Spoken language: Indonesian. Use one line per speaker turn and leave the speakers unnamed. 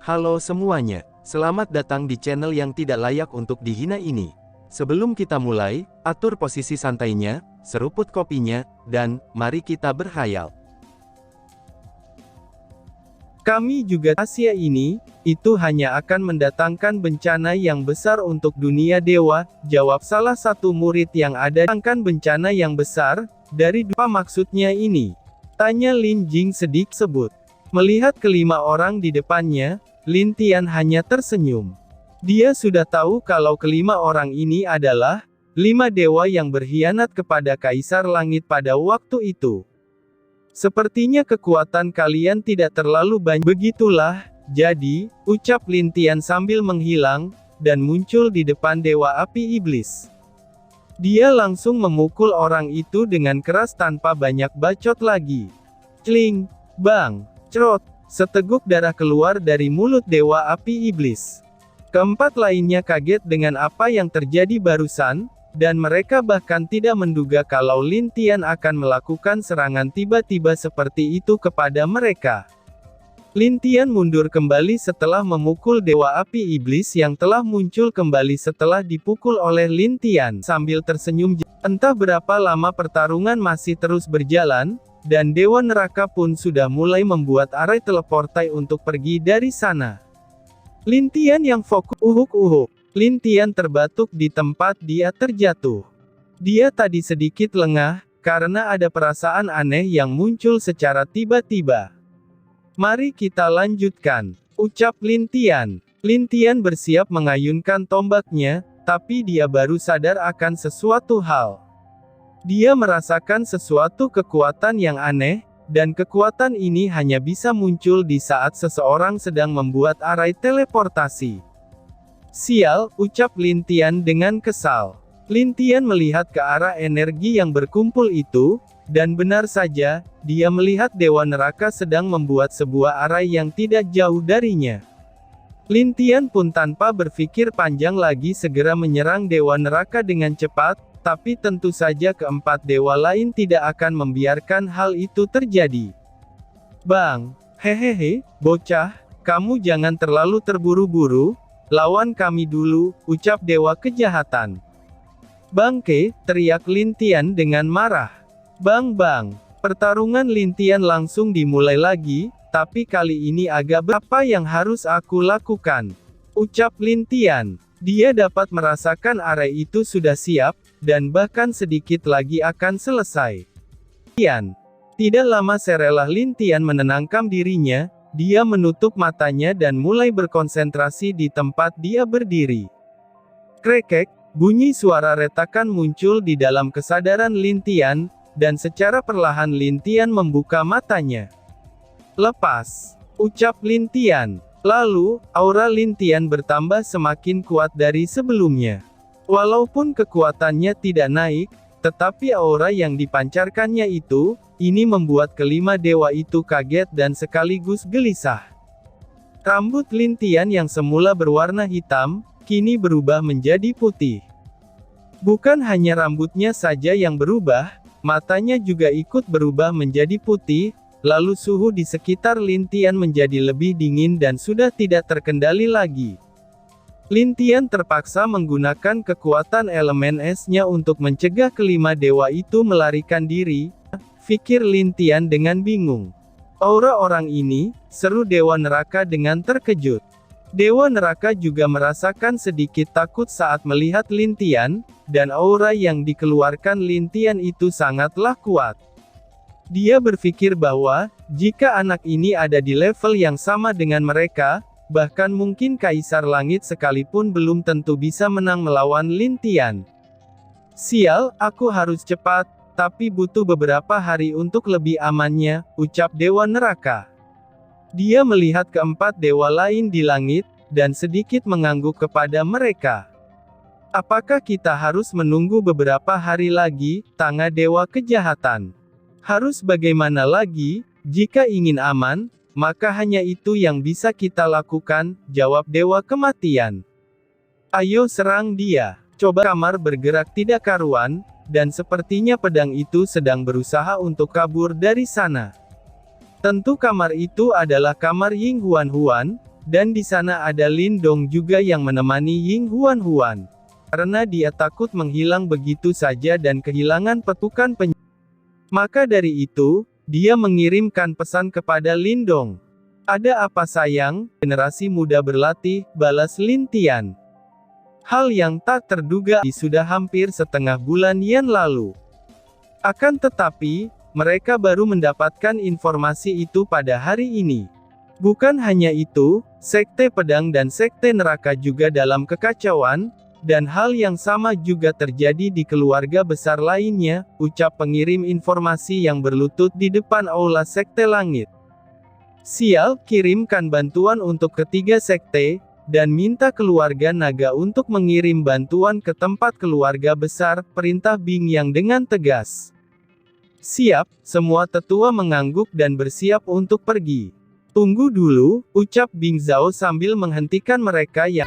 Halo semuanya, selamat datang di channel yang tidak layak untuk dihina ini. Sebelum kita mulai, atur posisi santainya, seruput kopinya, dan mari kita berkhayal.
Kami juga Asia ini, itu hanya akan mendatangkan bencana yang besar untuk dunia dewa, jawab salah satu murid yang ada. Datangkan bencana yang besar, dari apa maksudnya ini? Tanya Lin Jing sedikit sebut. Melihat kelima orang di depannya, Lin Tian hanya tersenyum. Dia sudah tahu kalau kelima orang ini adalah 5 dewa yang berkhianat kepada Kaisar Langit pada waktu itu. Sepertinya kekuatan kalian tidak terlalu banyak. Begitulah, jadi, ucap Lin Tian sambil menghilang, dan muncul di depan Dewa Api Iblis. Dia langsung memukul orang itu dengan keras tanpa banyak bacot lagi. Cling, bang, cerot, seteguk darah keluar dari mulut Dewa Api Iblis. Keempat lainnya kaget dengan apa yang terjadi barusan, dan mereka bahkan tidak menduga kalau Lin Tian akan melakukan serangan tiba-tiba seperti itu kepada mereka. Lin Tian mundur kembali setelah memukul Dewa Api Iblis yang telah muncul kembali setelah dipukul oleh Lin Tian. Sambil tersenyum, entah berapa lama pertarungan masih terus berjalan, dan Dewa Neraka pun sudah mulai membuat arai teleportai untuk pergi dari sana. Lin Tian yang fokus, Lin Tian terbatuk di tempat dia terjatuh. Dia tadi sedikit lengah, karena ada perasaan aneh yang muncul secara tiba-tiba. Mari kita lanjutkan, ucap Lin Tian. Lin Tian bersiap mengayunkan tombaknya, tapi dia baru sadar akan sesuatu hal. Dia merasakan sesuatu kekuatan yang aneh, dan kekuatan ini hanya bisa muncul di saat seseorang sedang membuat arai teleportasi. Sial, ucap Lin Tian dengan kesal. Lin Tian melihat ke arah energi yang berkumpul itu, dan benar saja, dia melihat Dewa Neraka sedang membuat sebuah arai yang tidak jauh darinya. Lin Tian pun tanpa berpikir panjang lagi segera menyerang Dewa Neraka dengan cepat, tapi tentu saja keempat dewa lain tidak akan membiarkan hal itu terjadi. Bang, hehehe, bocah, kamu jangan terlalu terburu-buru, lawan kami dulu, ucap Dewa Kejahatan. Bangke, teriak Lin Tian dengan marah. Bang, pertarungan Lin Tian langsung dimulai lagi, tapi kali ini agak apa yang harus aku lakukan? Ucap Lin Tian. Dia dapat merasakan arai itu sudah siap, dan bahkan sedikit lagi akan selesai. Tian. Tidak lama serelah Lin Tian menenangkan dirinya, dia menutup matanya dan mulai berkonsentrasi di tempat dia berdiri. Krekek, bunyi suara retakan muncul di dalam kesadaran Lin Tian, dan secara perlahan Lin Tian membuka matanya. Lepas, ucap Lin Tian. Lalu, aura Lin Tian bertambah semakin kuat dari sebelumnya. Walaupun kekuatannya tidak naik, tetapi aura yang dipancarkannya itu, ini membuat kelima dewa itu kaget dan sekaligus gelisah. Rambut Lin Tian yang semula berwarna hitam, kini berubah menjadi putih. Bukan hanya rambutnya saja yang berubah, matanya juga ikut berubah menjadi putih, lalu suhu di sekitar Lin Tian menjadi lebih dingin dan sudah tidak terkendali lagi. Lin Tian terpaksa menggunakan kekuatan elemen es-nya untuk mencegah kelima dewa itu melarikan diri, pikir Lin Tian dengan bingung. Aura orang ini, seru Dewa Neraka dengan terkejut. Dewa Neraka juga merasakan sedikit takut saat melihat Lin Tian, dan aura yang dikeluarkan Lin Tian itu sangatlah kuat. Dia berpikir bahwa, jika anak ini ada di level yang sama dengan mereka, bahkan mungkin Kaisar Langit sekalipun belum tentu bisa menang melawan Lin Tian. Sial, aku harus cepat, tapi butuh beberapa hari untuk lebih amannya, ucap Dewa Neraka. Dia melihat keempat dewa lain di langit, dan sedikit mengangguk kepada mereka. Apakah kita harus menunggu beberapa hari lagi, tanya Dewa Kejahatan. Harus bagaimana lagi, jika ingin aman, maka hanya itu yang bisa kita lakukan, jawab Dewa Kematian. Ayo serang dia. Coba kamar bergerak tidak karuan, dan sepertinya pedang itu sedang berusaha untuk kabur dari sana. Tentu kamar itu adalah kamar Ying Huan, Dan di sana ada Lin Dong juga yang menemani Ying Huan Huan. Karena dia takut menghilang begitu saja dan kehilangan petukan Maka dari itu, dia mengirimkan pesan kepada Lin Dong. Ada apa sayang, generasi muda berlatih, balas Lin Tian. Hal yang tak terduga sudah hampir setengah bulan yang lalu. Akan tetapi, mereka baru mendapatkan informasi itu pada hari ini. Bukan hanya itu, sekte pedang dan sekte neraka juga dalam kekacauan, dan hal yang sama juga terjadi di keluarga besar lainnya, ucap pengirim informasi yang berlutut di depan aula sekte Langit. Sial, kirimkan bantuan untuk ketiga sekte, dan minta keluarga naga untuk mengirim bantuan ke tempat keluarga besar, perintah Bing yang dengan tegas. Siap, semua tetua mengangguk dan bersiap untuk pergi. Tunggu dulu, ucap Bing Zhao sambil menghentikan mereka yang